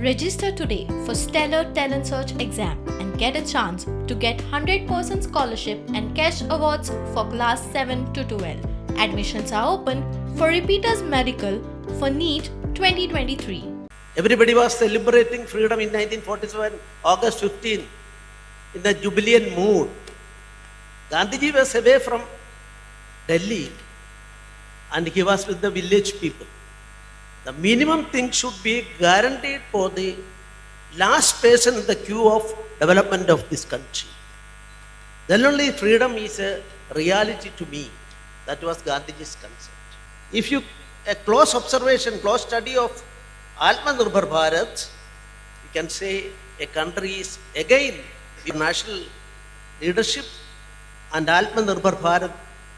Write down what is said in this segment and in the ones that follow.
Register today for Stellar Talent Search exam and get a chance to get 100% scholarship and cash awards for class 7 to 12. Admissions are open for repeaters medical for NEET 2023. Everybody was celebrating freedom in 1947, August 15, in the jubilant mood. Gandhiji was away from Delhi and he was with the village people. The minimum thing should be guaranteed for the last person in the queue of development of this country. Then only freedom is a reality to me. That was Gandhiji's concept. If you, a close observation, close study of Atmanirbhar Bharat, you can say a country is again with national leadership and Atmanirbhar Bharat,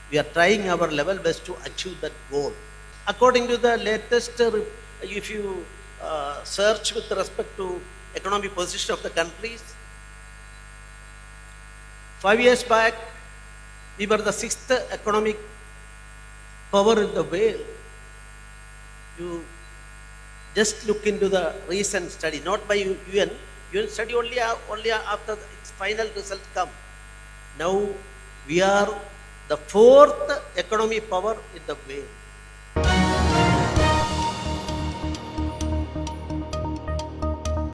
we are trying our level best to achieve that goal. According to the latest, if you search with respect to economic position of the countries, 5 years back, we were the 6th economic power in the world. You just look into the recent study, not by UN. UN study only after its final result come. Now we are the 4th economic power in the world.